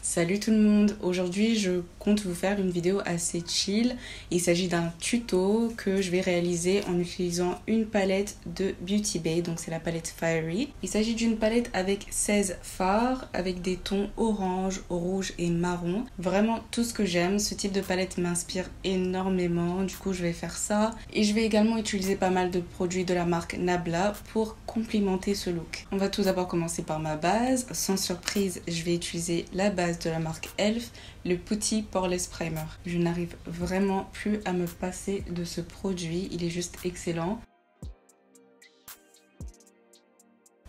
Salut tout le monde, aujourd'hui je compte vous faire une vidéo assez chill. Il s'agit d'un tuto que je vais réaliser en utilisant une palette de Beauty Bay, donc c'est la palette Fiery. Il s'agit d'une palette avec 16 fards, avec des tons orange, rouge et marron. Vraiment tout ce que j'aime, ce type de palette m'inspire énormément, du coup je vais faire ça. Et je vais également utiliser pas mal de produits de la marque Nabla pour complimenter ce look. On va tout d'abord commencer par ma base. Sans surprise, je vais utiliser la base de la marque Elf, le Putty Poreless Primer. Je n'arrive vraiment plus à me passer de ce produit, il est juste excellent.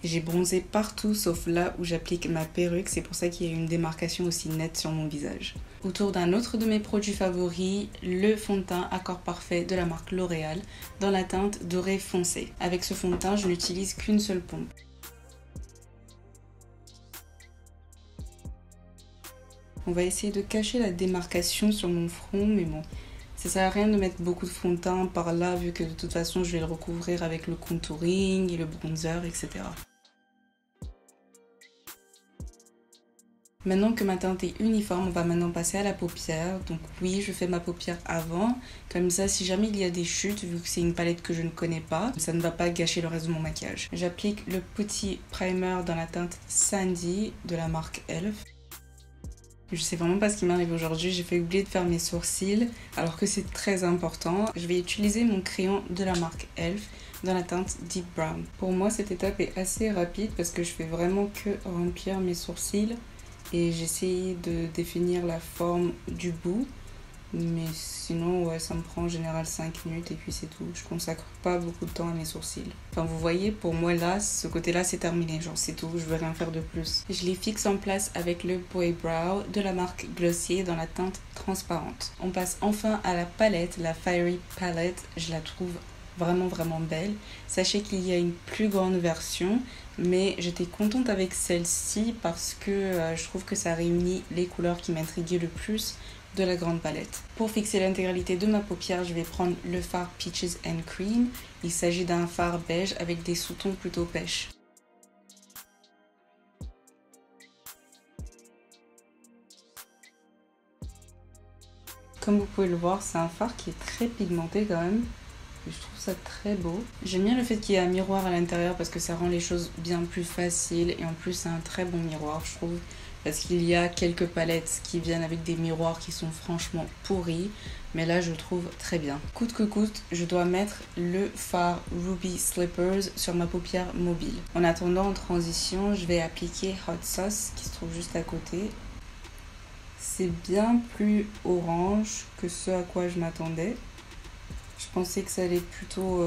J'ai bronzé partout sauf là où j'applique ma perruque, c'est pour ça qu'il y a une démarcation aussi nette sur mon visage. Autour d'un autre de mes produits favoris, le fond de teint Accord Parfait de la marque L'Oréal dans la teinte doré foncé. Avec ce fond de teint, je n'utilise qu'une seule pompe. On va essayer de cacher la démarcation sur mon front, mais bon, ça sert à rien de mettre beaucoup de fond de teint par là, vu que de toute façon je vais le recouvrir avec le contouring et le bronzer, etc. Maintenant que ma teinte est uniforme, on va maintenant passer à la paupière. Donc oui, je fais ma paupière avant, comme ça si jamais il y a des chutes, vu que c'est une palette que je ne connais pas, ça ne va pas gâcher le reste de mon maquillage. J'applique le Putty Primer dans la teinte Sandy de la marque Elf. Je sais vraiment pas ce qui m'arrive aujourd'hui, j'ai fait oublier de faire mes sourcils alors que c'est très important. Je vais utiliser mon crayon de la marque Elf dans la teinte Deep Brown. Pour moi cette étape est assez rapide parce que je fais vraiment que remplir mes sourcils et j'essaye de définir la forme du bout. Mais sinon, ouais, ça me prend en général 5 minutes et puis c'est tout. Je consacre pas beaucoup de temps à mes sourcils. Enfin, vous voyez, pour moi là, ce côté-là, c'est terminé. Genre, c'est tout, je veux rien faire de plus. Je les fixe en place avec le Boy Brow de la marque Glossier dans la teinte transparente. On passe enfin à la palette, la Fiery Palette. Je la trouve vraiment belle. Sachez qu'il y a une plus grande version, mais j'étais contente avec celle-ci parce que je trouve que ça réunit les couleurs qui m'intriguaient le plus de la grande palette. Pour fixer l'intégralité de ma paupière, je vais prendre le fard Peaches and Cream. Il s'agit d'un fard beige avec des sous-tons plutôt pêche. Comme vous pouvez le voir, c'est un fard qui est très pigmenté quand même. Je trouve ça très beau. J'aime bien le fait qu'il y ait un miroir à l'intérieur parce que ça rend les choses bien plus faciles. Et en plus, c'est un très bon miroir, je trouve. Parce qu'il y a quelques palettes qui viennent avec des miroirs qui sont franchement pourris. Mais là, je le trouve très bien. Coûte que coûte, je dois mettre le fard Ruby Slippers sur ma paupière mobile. En attendant, en transition, je vais appliquer Hot Sauce qui se trouve juste à côté. C'est bien plus orange que ce à quoi je m'attendais. Je pensais que ça allait plutôt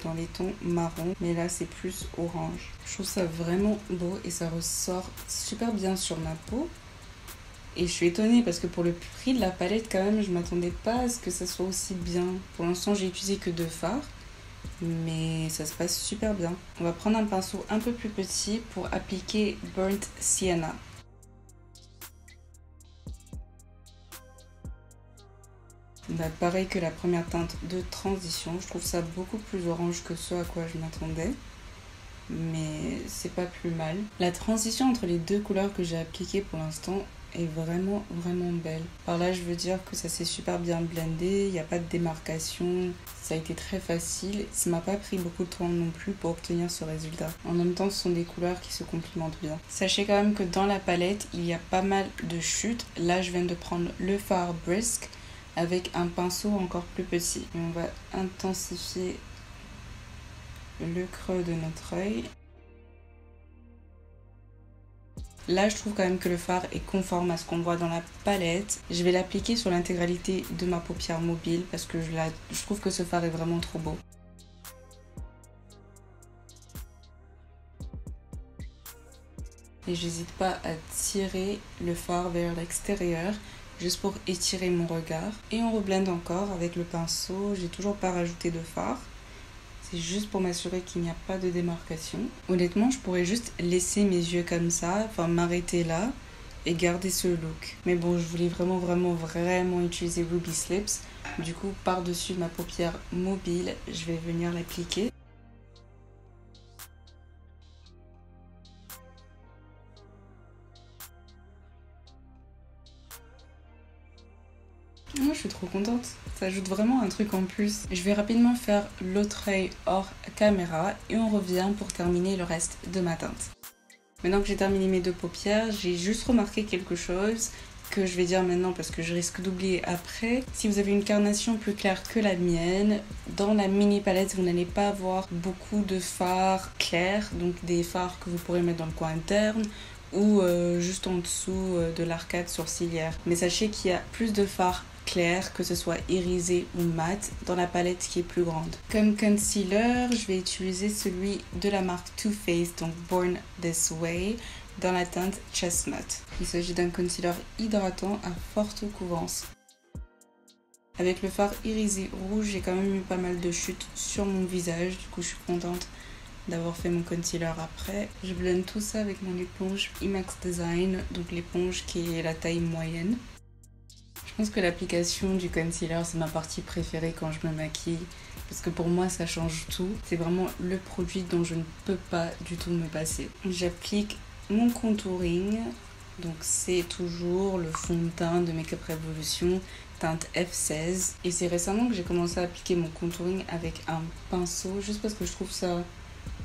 dans les tons marron, mais là c'est plus orange. Je trouve ça vraiment beau et ça ressort super bien sur ma peau. Et je suis étonnée parce que pour le prix de la palette quand même, je m'attendais pas à ce que ça soit aussi bien. Pour l'instant j'ai utilisé que 2 fards, mais ça se passe super bien. On va prendre un pinceau un peu plus petit pour appliquer Burnt Sienna. Bah, pareil que la première teinte de transition, je trouve ça beaucoup plus orange que ce à quoi je m'attendais, mais c'est pas plus mal. La transition entre les deux couleurs que j'ai appliquées pour l'instant est vraiment belle. Par là je veux dire que ça s'est super bien blendé, il n'y a pas de démarcation, ça a été très facile, ça m'a pas pris beaucoup de temps non plus pour obtenir ce résultat. En même temps ce sont des couleurs qui se complimentent bien. Sachez quand même que dans la palette il y a pas mal de chutes. Là je viens de prendre le fard Brisk avec un pinceau encore plus petit. Et on va intensifier le creux de notre œil. Là, je trouve quand même que le fard est conforme à ce qu'on voit dans la palette. Je vais l'appliquer sur l'intégralité de ma paupière mobile parce que je trouve que ce fard est vraiment trop beau. Et j'hésite pas à tirer le fard vers l'extérieur, juste pour étirer mon regard. Et on reblende encore avec le pinceau. J'ai toujours pas rajouté de fard. C'est juste pour m'assurer qu'il n'y a pas de démarcation. Honnêtement, je pourrais juste laisser mes yeux comme ça, enfin m'arrêter là et garder ce look. Mais bon, je voulais vraiment utiliser Ruby Slips. Du coup, par-dessus ma paupière mobile, je vais venir l'appliquer. Moi je suis trop contente, ça ajoute vraiment un truc en plus. Je vais rapidement faire l'autre œil hors caméra et on revient pour terminer le reste de ma teinte. Maintenant que j'ai terminé mes deux paupières, j'ai juste remarqué quelque chose que je vais dire maintenant parce que je risque d'oublier après. Si vous avez une carnation plus claire que la mienne, dans la mini palette, vous n'allez pas avoir beaucoup de fards clairs, donc des fards que vous pourrez mettre dans le coin interne ou juste en dessous de l'arcade sourcilière. Mais sachez qu'il y a plus de fards clairs, que ce soit irisé ou mat, dans la palette qui est plus grande. Comme concealer, je vais utiliser celui de la marque Too Faced, donc Born This Way, dans la teinte Chestnut. Il s'agit d'un concealer hydratant à forte couvrance. Avec le fard irisé rouge, j'ai quand même eu pas mal de chutes sur mon visage, du coup je suis contente d'avoir fait mon concealer après. Je blende tout ça avec mon éponge IMAX Design, donc l'éponge qui est la taille moyenne. Je pense que l'application du concealer, c'est ma partie préférée quand je me maquille. Parce que pour moi, ça change tout. C'est vraiment le produit dont je ne peux pas du tout me passer. J'applique mon contouring. Donc c'est toujours le fond de teint de Makeup Revolution, teinte F16. Et c'est récemment que j'ai commencé à appliquer mon contouring avec un pinceau. Juste parce que je trouve ça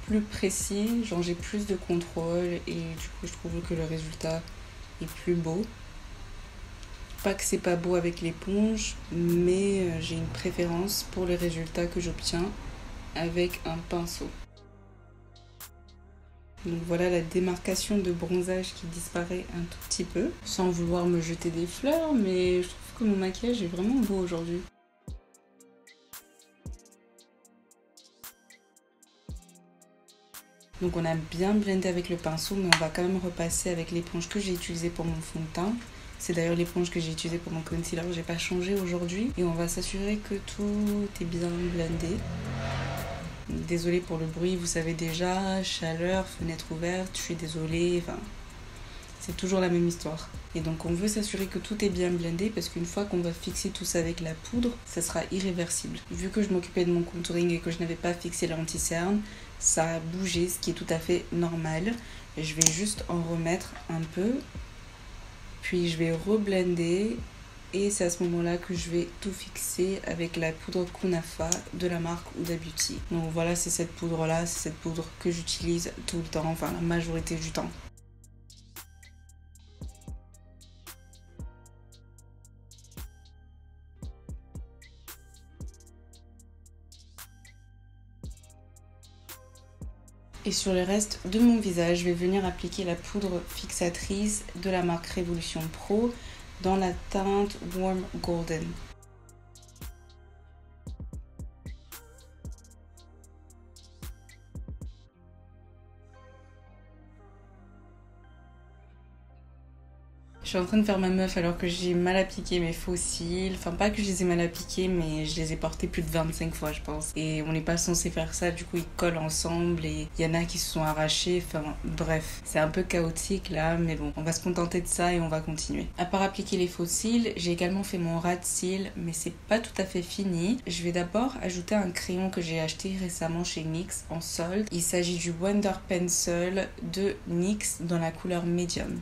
plus précis. Genre j'ai plus de contrôle. Et du coup, je trouve que le résultat est plus beau. Pas que c'est pas beau avec l'éponge, mais j'ai une préférence pour les résultats que j'obtiens avec un pinceau. Donc voilà la démarcation de bronzage qui disparaît un tout petit peu, sans vouloir me jeter des fleurs, mais je trouve que mon maquillage est vraiment beau aujourd'hui. Donc on a bien blendé avec le pinceau, mais on va quand même repasser avec l'éponge que j'ai utilisée pour mon fond de teint. C'est d'ailleurs l'éponge que j'ai utilisée pour mon concealer, j'ai pas changé aujourd'hui. Et on va s'assurer que tout est bien blendé. Désolée pour le bruit, vous savez déjà, chaleur, fenêtre ouverte, je suis désolée, enfin... C'est toujours la même histoire. Et donc on veut s'assurer que tout est bien blendé parce qu'une fois qu'on va fixer tout ça avec la poudre, ça sera irréversible. Vu que je m'occupais de mon contouring et que je n'avais pas fixé l'anti-cerne, ça a bougé, ce qui est tout à fait normal. Et je vais juste en remettre un peu. Puis je vais reblender et c'est à ce moment-là que je vais tout fixer avec la poudre Kunafa de la marque Huda Beauty. Donc voilà, c'est cette poudre-là, c'est cette poudre que j'utilise tout le temps, enfin la majorité du temps. Et sur le reste de mon visage, je vais venir appliquer la poudre fixatrice de la marque Revolution Pro dans la teinte Warm Golden. Je suis en train de faire ma meuf alors que j'ai mal appliqué mes faux cils. Enfin, pas que je les ai mal appliqués, mais je les ai portés plus de 25 fois, je pense. Et on n'est pas censé faire ça, du coup, ils collent ensemble et il y en a qui se sont arrachés. Enfin, bref, c'est un peu chaotique là, mais bon, on va se contenter de ça et on va continuer. À part appliquer les faux cils, j'ai également fait mon ras de cils, mais c'est pas tout à fait fini. Je vais d'abord ajouter un crayon que j'ai acheté récemment chez NYX en solde. Il s'agit du Wonder Pencil de NYX dans la couleur Medium.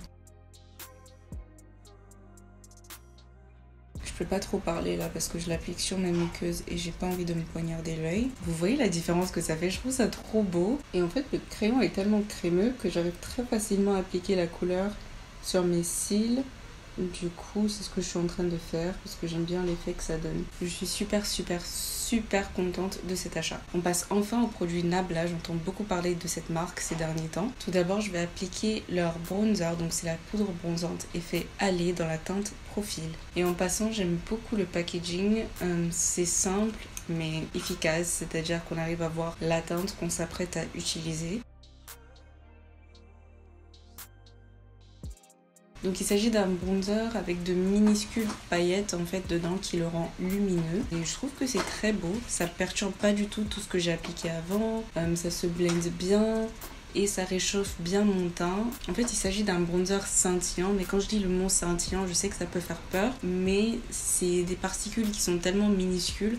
Je peux pas trop parler là parce que je l'applique sur ma muqueuse et j'ai pas envie de me poignarder l'œil. Vous voyez la différence que ça fait? Je trouve ça trop beau. Et en fait le crayon est tellement crémeux que j'arrive très facilement à appliquer la couleur sur mes cils. Du coup c'est ce que je suis en train de faire parce que j'aime bien l'effet que ça donne. Je suis super contente de cet achat. On passe enfin au produit Nabla, j'entends beaucoup parler de cette marque ces derniers temps. Tout d'abord je vais appliquer leur bronzer, donc c'est la poudre bronzante effet allé dans la teinte Profil. Et en passant j'aime beaucoup le packaging, c'est simple mais efficace, c'est-à-dire qu'on arrive à voir la teinte qu'on s'apprête à utiliser. Donc il s'agit d'un bronzer avec de minuscules paillettes en fait dedans qui le rend lumineux. Et je trouve que c'est très beau, ça perturbe pas du tout tout ce que j'ai appliqué avant, ça se blende bien et ça réchauffe bien mon teint. En fait il s'agit d'un bronzer scintillant, mais quand je dis le mot scintillant je sais que ça peut faire peur, mais c'est des particules qui sont tellement minuscules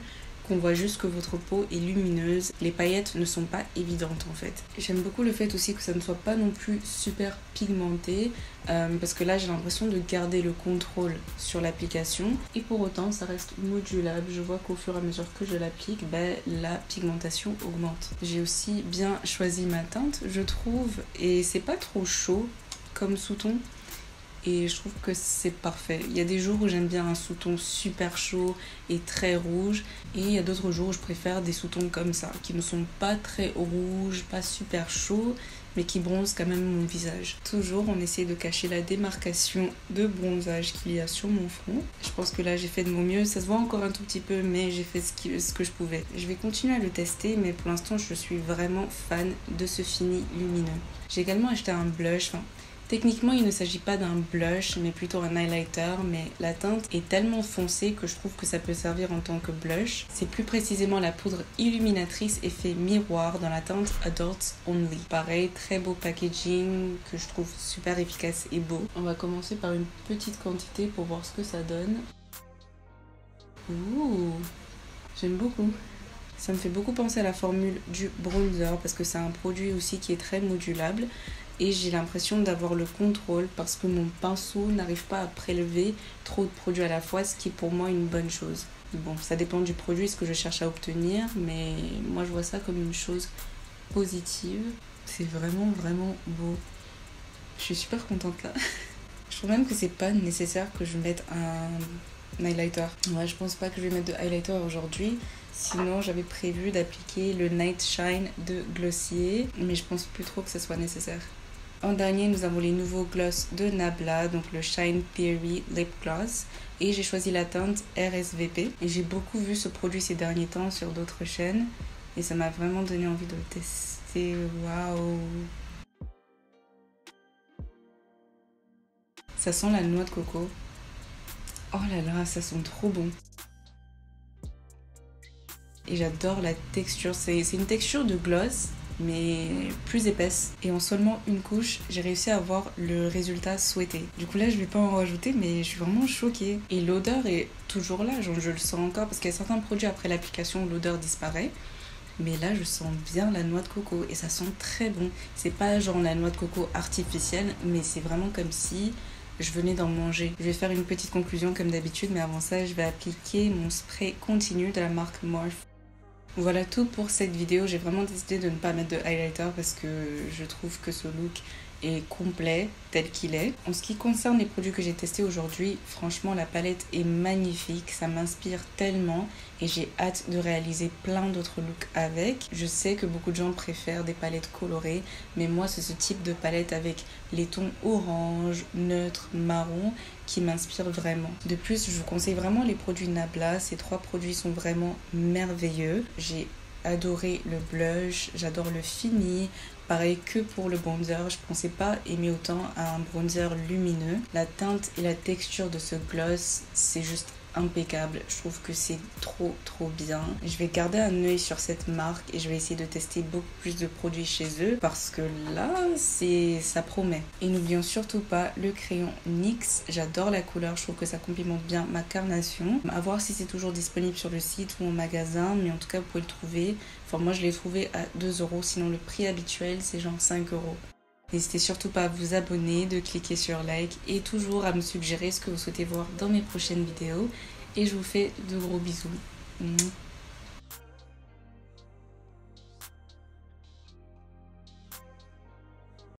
qu'on voit juste que votre peau est lumineuse. Les paillettes ne sont pas évidentes en fait. J'aime beaucoup le fait aussi que ça ne soit pas non plus super pigmenté parce que là j'ai l'impression de garder le contrôle sur l'application et pour autant ça reste modulable. Je vois qu'au fur et à mesure que je l'applique, la pigmentation augmente. J'ai aussi bien choisi ma teinte, je trouve, et c'est pas trop chaud comme sous-ton. Et je trouve que c'est parfait. Il y a des jours où j'aime bien un sous-ton super chaud et très rouge. Et il y a d'autres jours où je préfère des sous-tons comme ça, qui ne sont pas très rouges, pas super chauds, mais qui bronzent quand même mon visage. Toujours, on essaie de cacher la démarcation de bronzage qu'il y a sur mon front. Je pense que là, j'ai fait de mon mieux. Ça se voit encore un tout petit peu, mais j'ai fait ce que je pouvais. Je vais continuer à le tester, mais pour l'instant, je suis vraiment fan de ce fini lumineux. J'ai également acheté un blush. Techniquement, il ne s'agit pas d'un blush, mais plutôt un highlighter, mais la teinte est tellement foncée que je trouve que ça peut servir en tant que blush. C'est plus précisément la poudre illuminatrice effet miroir dans la teinte Adults Only. Pareil, très beau packaging que je trouve super efficace et beau. On va commencer par une petite quantité pour voir ce que ça donne. Ouh, j'aime beaucoup. Ça me fait beaucoup penser à la formule du bronzer parce que c'est un produit aussi qui est très modulable. Et j'ai l'impression d'avoir le contrôle parce que mon pinceau n'arrive pas à prélever trop de produits à la fois, ce qui est pour moi une bonne chose. Bon, ça dépend du produit, ce que je cherche à obtenir, mais moi je vois ça comme une chose positive. C'est vraiment beau. Je suis super contente là. Je trouve même que c'est pas nécessaire que je mette un highlighter. Ouais, je pense pas que je vais mettre de highlighter aujourd'hui. Sinon, j'avais prévu d'appliquer le Night Shine de Glossier, mais je pense plus trop que ce soit nécessaire. En dernier, nous avons les nouveaux gloss de Nabla, donc le Shine Theory Lip Gloss. Et j'ai choisi la teinte RSVP. Et j'ai beaucoup vu ce produit ces derniers temps sur d'autres chaînes. Et ça m'a vraiment donné envie de le tester. Waouh! Ça sent la noix de coco. Oh là là, ça sent trop bon. Et j'adore la texture. C'est une texture de gloss, mais plus épaisse. Et en seulement une couche, j'ai réussi à avoir le résultat souhaité. Du coup là, je vais pas en rajouter, mais je suis vraiment choquée. Et l'odeur est toujours là, genre, je le sens encore, parce qu'il y a certains produits après l'application, l'odeur disparaît. Mais là, je sens bien la noix de coco et ça sent très bon. C'est pas genre la noix de coco artificielle, mais c'est vraiment comme si je venais d'en manger. Je vais faire une petite conclusion comme d'habitude, mais avant ça, je vais appliquer mon spray continu de la marque Morphe. Voilà tout pour cette vidéo. J'ai vraiment décidé de ne pas mettre de highlighter parce que je trouve que ce look est complet tel qu'il est. En ce qui concerne les produits que j'ai testés aujourd'hui, franchement la palette est magnifique, ça m'inspire tellement et j'ai hâte de réaliser plein d'autres looks avec. Je sais que beaucoup de gens préfèrent des palettes colorées, mais moi c'est ce type de palette avec les tons orange, neutre, marron qui m'inspire vraiment. De plus, je vous conseille vraiment les produits Nabla. Ces 3 produits sont vraiment merveilleux. J'ai adoré le blush, j'adore le fini. Pareil que pour le bronzer, je pensais pas aimer autant un bronzer lumineux. La teinte et la texture de ce gloss, c'est juste impeccable. Je trouve que c'est trop bien. Je vais garder un œil sur cette marque et je vais essayer de tester beaucoup plus de produits chez eux parce que là, ça promet. Et n'oublions surtout pas le crayon NYX. J'adore la couleur, je trouve que ça complimente bien ma carnation. À voir si c'est toujours disponible sur le site ou en magasin, mais en tout cas, vous pouvez le trouver. Enfin, moi, je l'ai trouvé à 2 €, sinon le prix habituel, c'est genre 5 €. N'hésitez surtout pas à vous abonner, de cliquer sur like et toujours à me suggérer ce que vous souhaitez voir dans mes prochaines vidéos. Et je vous fais de gros bisous.